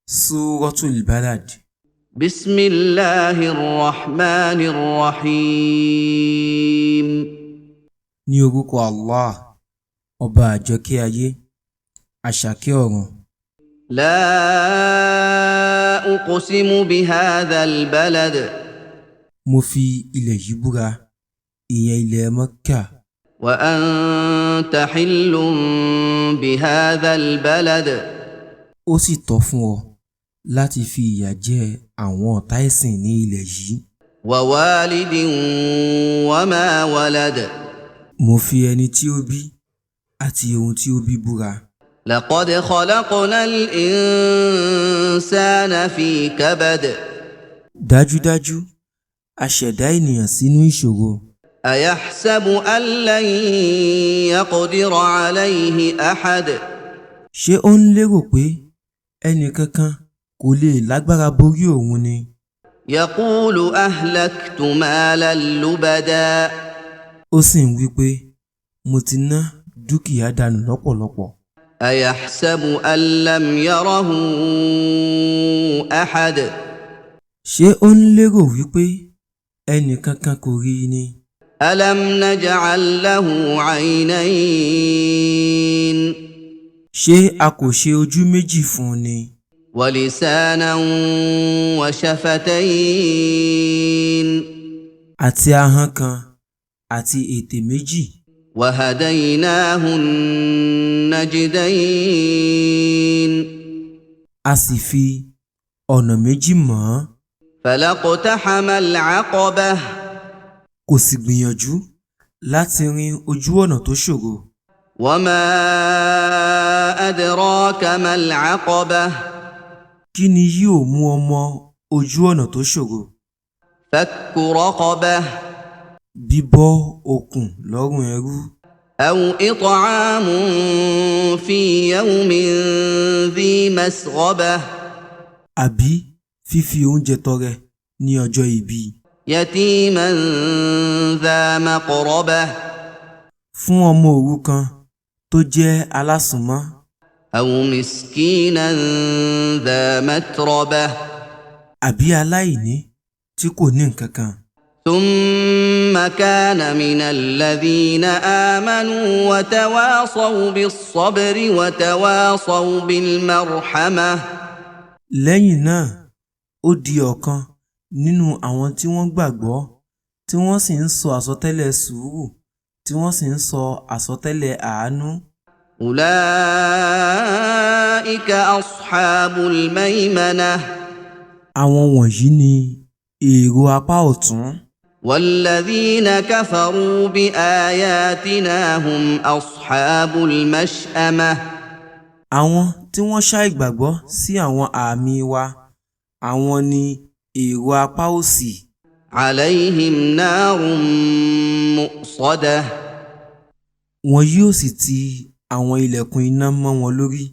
Suratul Balad. Bismillahirrahmanirrahim. Ní orúkọ Allah, ọba àjọkẹ́ ayé, àṣàkẹ́ ọ̀run. La uqsimu bihadhal balad. Mo fi ilẹ̀ yìí búra, ìyẹn ilẹ̀ Mẹ́kà. Wa anta hillun bihadhal balad. Ó sì tọ́ fún ọ láti fi ìyà jẹ àwọn ọ̀tá ẹ̀sìn ní ilẹ̀ yìí. Wa walidin wa ma walad. Mo fi ẹni tí ó bí àti ohun tí ó bí búra. Laqad khalaqnal insana fi kabad. Dájúdájú, a ṣẹ̀dá ènìyàn sínú ìṣòro. Ayahsabu an lan yaqdira alayhi ahad. Ṣé ó ń lérò pé ẹnìkankan kò lè lágbára borí òun ni? Yaqulu ahlaktu malan lubada. Ó sì ń wí pé mo ti ná dúkìá dànù lọ́pọ̀lọpọ̀. Ayahsabu an lam yarahu ahad. Ṣé ó ń lérò wípé ẹnìkankan kò rí i ni? Alam naj'al lahu 'aynayn. Ṣé a kò ṣe ojú méjì fún un ni? Wa lisanan wa shafatayn. Àti ahọ́n kan àti ètè méjì. Wa hadaynahu najdayn. A sì fi ọ̀nà méjì mọ̀ ọ́n. Falaqtahama al-'aqabah. Kò sì gbìyànjú láti rin ojú ọ̀nà tó ṣòro. Wa ma adraka mal-'aqabah. Kí ni yóò mú ọ mọ ojú ọ̀nà tó ṣòro? Fakku raqabah. Bíbọ́ okùn lọ́rùn ẹrú. Aw it'amun fi yawmin dhi masghabah. Àbí fífi oúnjẹ tọrẹ ní ọjọ́ ìbí. Yatiman dha maqrabah. Fún ọmọ òrukàn tó jẹ́ alásùnmọ́. Aw miskinan dha matrabah. Àbí aláìní tí kò ní nǹkan kan. Thumma kana minal ladhina amanu wa tawasaw bis-sabri wa tawasaw bil-marhamah. Lẹ́yìn náà, ó di ọ̀kan nínú àwọn tí wọ́n gbàgbọ́, tí wọ́n sì ń sọ àsọtẹ́lẹ̀ sùúrù, tí wọ́n sì ń sọ àsọtẹ́lẹ̀ àánú. Ulaika ashabul maymanah. Àwọn wọ̀nyí ni èrò apá ọ̀tún. Walladhina kafaru bi ayatina hum ashabul mash'amah. Àwọn tí wọ́n ṣàìgbàgbọ́ sí àwọn àmì wa, àwọn ni èrò apá òsì. Alayhim narun mu'sadah. Wọn yóò sì ti àwọn ilẹ̀kùn iná mọ́ wọn lórí.